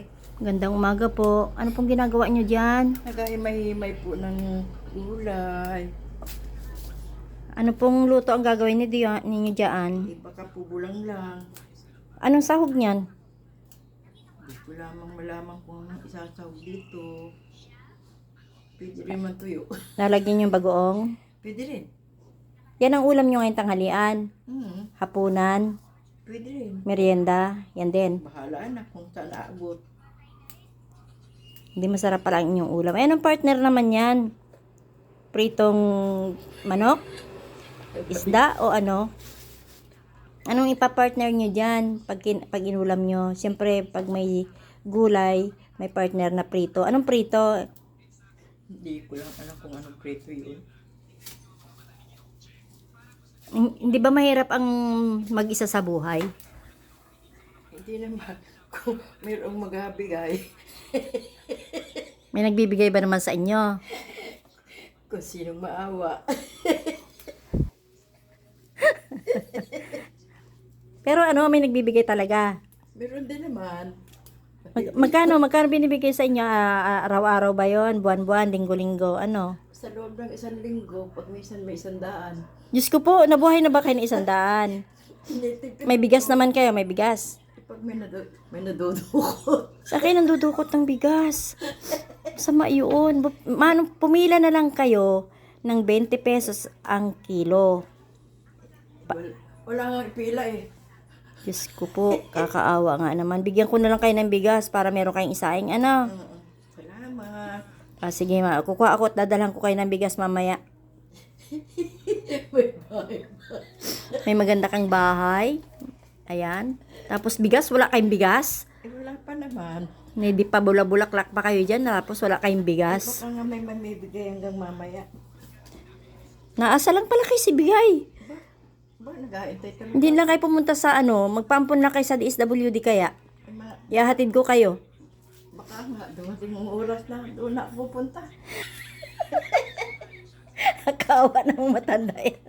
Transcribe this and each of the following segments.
gulay. Gandang umaga po. Ano pong ginagawa nyo dyan? Nagahimay-himay po ng gulay. Ano pong luto ang gagawin ninyo dyan? Baka po bulang lang. Anong sahog niyan? Hindi ko lamang malaman kung anong isasahog dito. Pwede rin man tuyo. Lalagyan yung bagoong? Pwede rin. Yan ang ulam nyo ngayong tanghalian. Hapunan, Pwede rin. merienda, yan din. Bahala na kung saan aabot. Hindi masarap pala ang inyong ulam. Ay, anong partner naman yan? Pritong manok? Isda o ano? Anong ipapartner nyo dyan pag inulam nyo? Siyempre, pag may gulay, may partner na prito. Anong prito? Hindi ko lang alam kung anong preto yun. Hindi ba mahirap ang mag-isa sa buhay? Hindi naman. Kung mayroong maghabigay. May nagbibigay ba naman sa inyo? Kung sinong maawa. Pero ano, may nagbibigay talaga. Meron din naman. Magkano binibigay sa inyo? Araw-araw ba yon? Buwan-buwan, linggo-linggo, ano? Sa loob ng isang linggo, pag may 100. Diyos ko po, nabuhay na ba kayo ng 100? May bigas naman kayo, may bigas. Pag may nadudukot. Sa akin, nandudukot ng bigas. Sama yun. Pumila na lang kayo ng 20 pesos ang kilo. Wala nga ipila eh. Diyos ko po, kakaawa nga naman. Bigyan ko na lang kayo ng bigas para meron kayong isaing ano. Salamat. Sige kukuha ako at dadalhan ko kayo ng bigas mamaya. May maganda kang bahay. Ayan. Tapos bigas, wala kayong bigas. Wala pa naman. Hindi pa bulabulaklak pa kayo dyan. Tapos wala kayong bigas. Baka nga may mamibigay hanggang mamaya. Naasa lang pala kayo si Bigay. Ba, nag-aintay ka Hindi lang kayo pumunta sa magpampun lang kayo sa DSWD kaya. Ihahatid ko kayo. Baka nga, dumating ang oras na doon na pupunta. Nakawa ng matanda yan.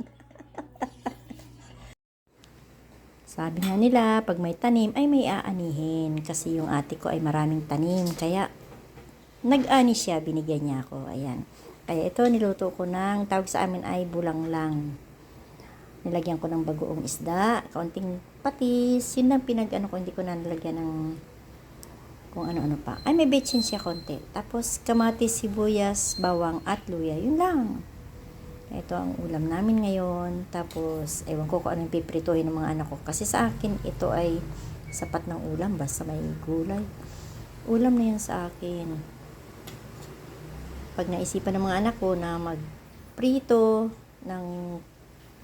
Sabi nga nila, pag may tanim ay may aanihin. Kasi yung ate ko ay maraming tanim. Kaya, nag-ani siya, binigyan niya ako. Ayan. Kaya ito, niluto ko ng, tawag sa amin ay bulang lang. Nilagyan ko ng bagoong isda, kaunting patis. Yun lang pinag-ano ko, hindi ko na nilagyan ng kung ano-ano pa. Ay, may betchin siya konti. Tapos, kamatis, sibuyas, bawang at luya. Yun lang. Ito ang ulam namin ngayon. Tapos, ewan ko kung ano yung piprituhin ng mga anak ko. Kasi sa akin, ito ay sapat ng ulam. Basta may gulay. Ulam na yan sa akin. Pag naisipan ng mga anak ko na magprito ng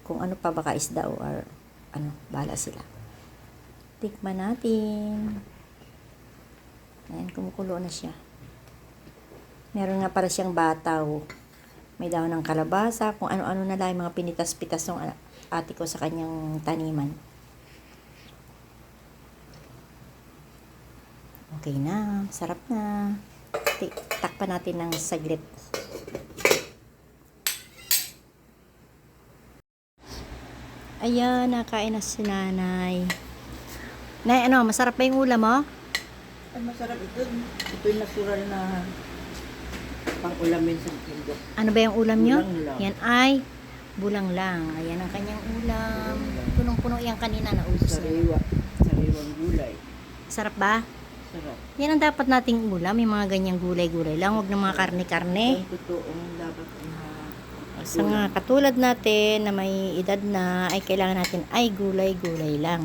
kung ano pa baka isda or ano, bahala sila. Tikman natin. Ayan, kumukulo na siya. Meron nga para siyang bataw. May dahon ng kalabasa, kung ano-ano na lang, mga pinitas-pitas ng ate ko sa kanyang taniman. Okay na, sarap na. Takpan natin ng saglit. Ayan, nakain na si nanay. Nay, masarap ba yung ulam mo? Ay, masarap ito. Ito yung natural na pang-ulamin sa linggo. Ano ba yung ulam nyo? Bulang lang. Yan ay bulang lang. Ayan ang kanyang ulam. Punong-puno yan kanina na ubos na. Sariwang gulay. Sarap ba? Sarap. Yan ang dapat nating ulam. Yung mga ganyang gulay-gulay lang. Huwag ng mga karne-karne. Ang totoong dapat Sa nga katulad natin na may edad na ay kailangan natin ay gulay-gulay lang.